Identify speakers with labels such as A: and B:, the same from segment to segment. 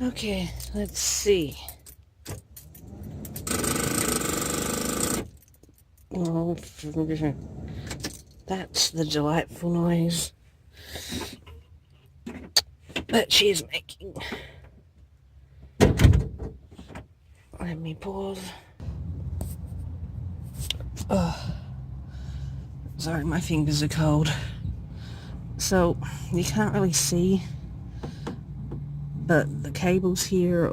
A: Okay, let's see. Oh, that's the delightful noise that she's making. Let me pause. Oh, sorry, my fingers are cold. So, you can't really see, but the cables here,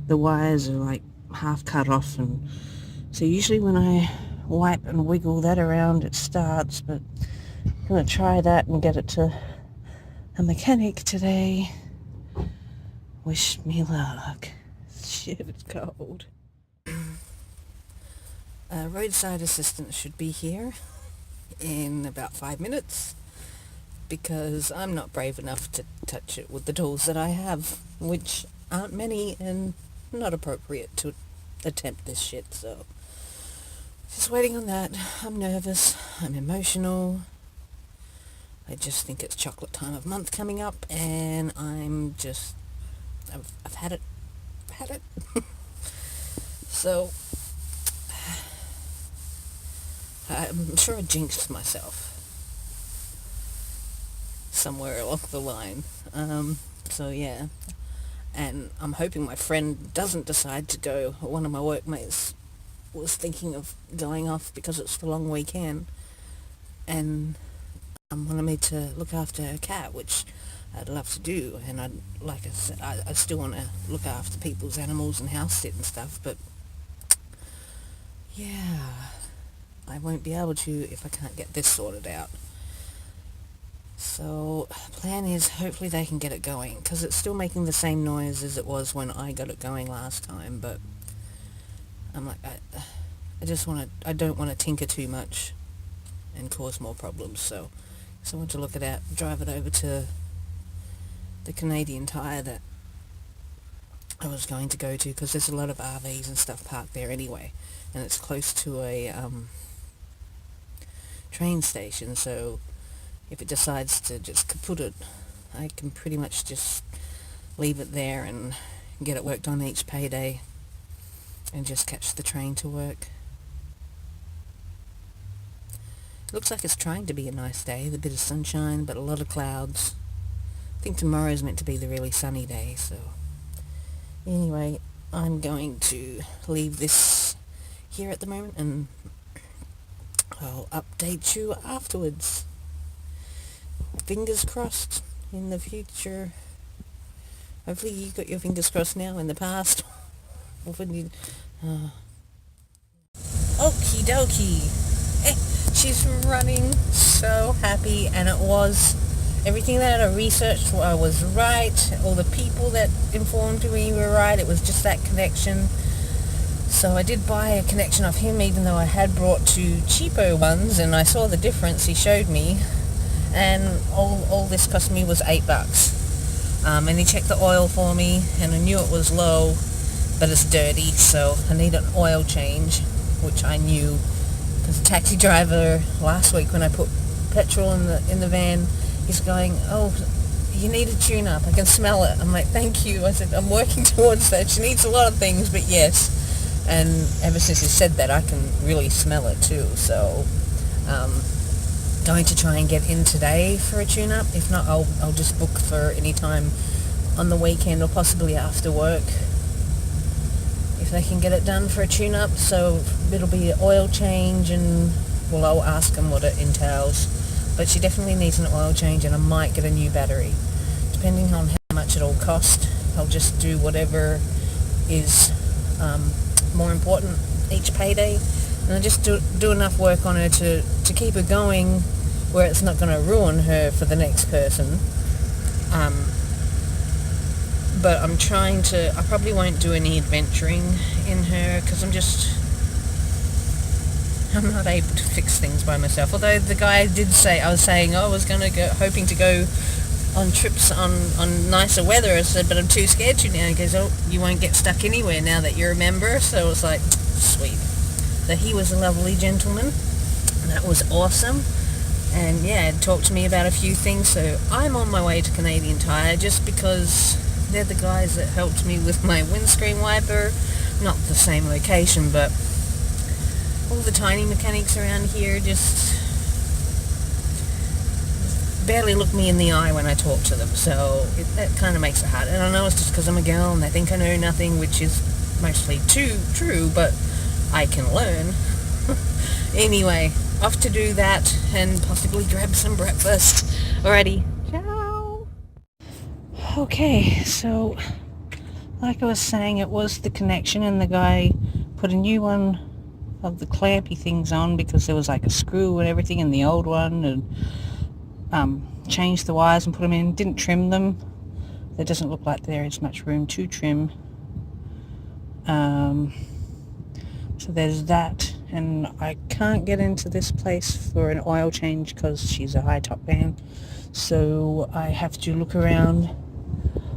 A: the wires are like half cut off, and so usually when I wipe and wiggle that around it starts, but I'm going to try that and get it to a mechanic today. Wish me luck. Shit, it's cold. A roadside assistant should be here in about 5 minutes because I'm not brave enough to touch it with the tools that I have, which aren't many and not appropriate to attempt this shit, so just waiting on that. I'm nervous, I'm emotional, I just think it's chocolate time of month coming up, and I've had it. So I'm sure I jinxed myself somewhere along the line. So yeah, and I'm hoping my friend doesn't decide to go. One of my workmates was thinking of going off because it's the long weekend, and wanted me to look after her cat, which I'd love to do, and like I said, I still want to look after people's animals and house sit and stuff, but yeah, I won't be able to if I can't get this sorted out. So plan is hopefully they can get it going, because it's still making the same noise as it was when I got it going last time, but I'm like, I don't want to tinker too much and cause more problems, so I want to look it out, drive it over to the Canadian Tire that I was going to go to, because there's a lot of RVs and stuff parked there anyway, and it's close to a train station, so if it decides to just kaput it, I can pretty much just leave it there and get it worked on each payday and just catch the train to work. It looks like it's trying to be a nice day, with a bit of sunshine but a lot of clouds. I think tomorrow is meant to be the really sunny day, so anyway, I'm going to leave this here at the moment and I'll update you afterwards. Fingers crossed in the future. Hopefully you got your fingers crossed now in the past. Okie dokie. She's running, so happy, and it was everything that I researched was right. All the people that informed me were right. It was just that connection. So I did buy a connection off him, even though I had brought two cheapo ones, and I saw the difference he showed me, and all this cost me was $8. And he checked the oil for me, and I knew it was low, but it's dirty, so I need an oil change, which I knew. The taxi driver last week, when I put petrol in the van, he's going, "Oh, you need a tune-up. I can smell it." I'm like, "Thank you." I said, "I'm working towards that. She needs a lot of things, but yes." And ever since he said that, I can really smell it too. So, going to try and get in today for a tune-up. If not, I'll just book for any time on the weekend or possibly after work, if they can get it done for a tune-up. So it'll be an oil change, and well, I'll ask them what it entails, but she definitely needs an oil change, and I might get a new battery depending on how much it'll cost. I'll just do whatever is more important each payday, and I just do enough work on her to keep her going where it's not going to ruin her for the next person. But I probably won't do any adventuring in her, because I'm not able to fix things by myself. Although the guy did say, I was saying, I was going to go, hoping to go on trips on nicer weather. I said, but I'm too scared to now. He goes, "Oh, you won't get stuck anywhere now that you're a member." So it's like, sweet. So he was a lovely gentleman, and that was awesome. And yeah, talked to me about a few things. So I'm on my way to Canadian Tire just because They're the guys that helped me with my windscreen wiper. Not the same location, but all the tiny mechanics around here just barely look me in the eye when I talk to them, so that kind of makes it hard. And I know it's just because I'm a girl and they think I know nothing, which is mostly true, but I can learn. Anyway, off to do that and possibly grab some breakfast. Alrighty, ciao! Okay, so like I was saying, it was the connection, and the guy put a new one of the clampy things on because there was like a screw and everything in the old one, and changed the wires and put them in. Didn't trim them. There doesn't look like there is much room to trim. So there's that, and I can't get into this place for an oil change because she's a high top van, so I have to look around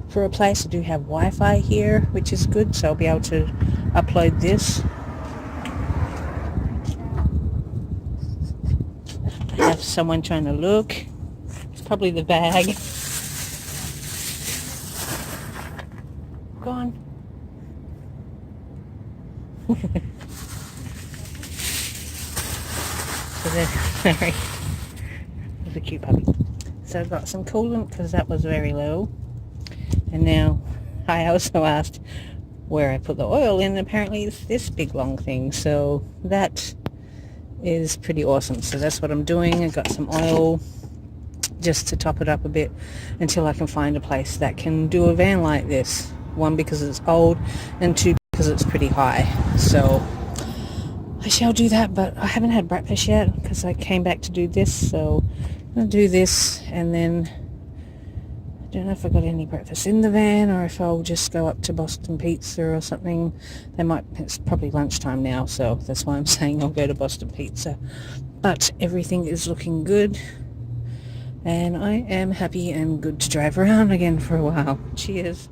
A: for a place. I do have Wi-Fi here, which is good, so I'll be able to upload this. I have someone trying to look. It's probably the bag. Gone. So sorry, it's a cute puppy. So I got some coolant because that was very low, and now I also asked where I put the oil in. Apparently it's this big long thing, so that is pretty awesome. So that's what I'm doing. I got some oil just to top it up a bit until I can find a place that can do a van like this. One, because it's old, and two, because it's pretty high. So I shall do that, but I haven't had breakfast yet because I came back to do this, so I'm going to do this, and then I don't know if I got any breakfast in the van or if I'll just go up to Boston Pizza or something. It's probably lunchtime now, so that's why I'm saying I'll go to Boston Pizza. But everything is looking good, and I am happy and good to drive around again for a while. Cheers.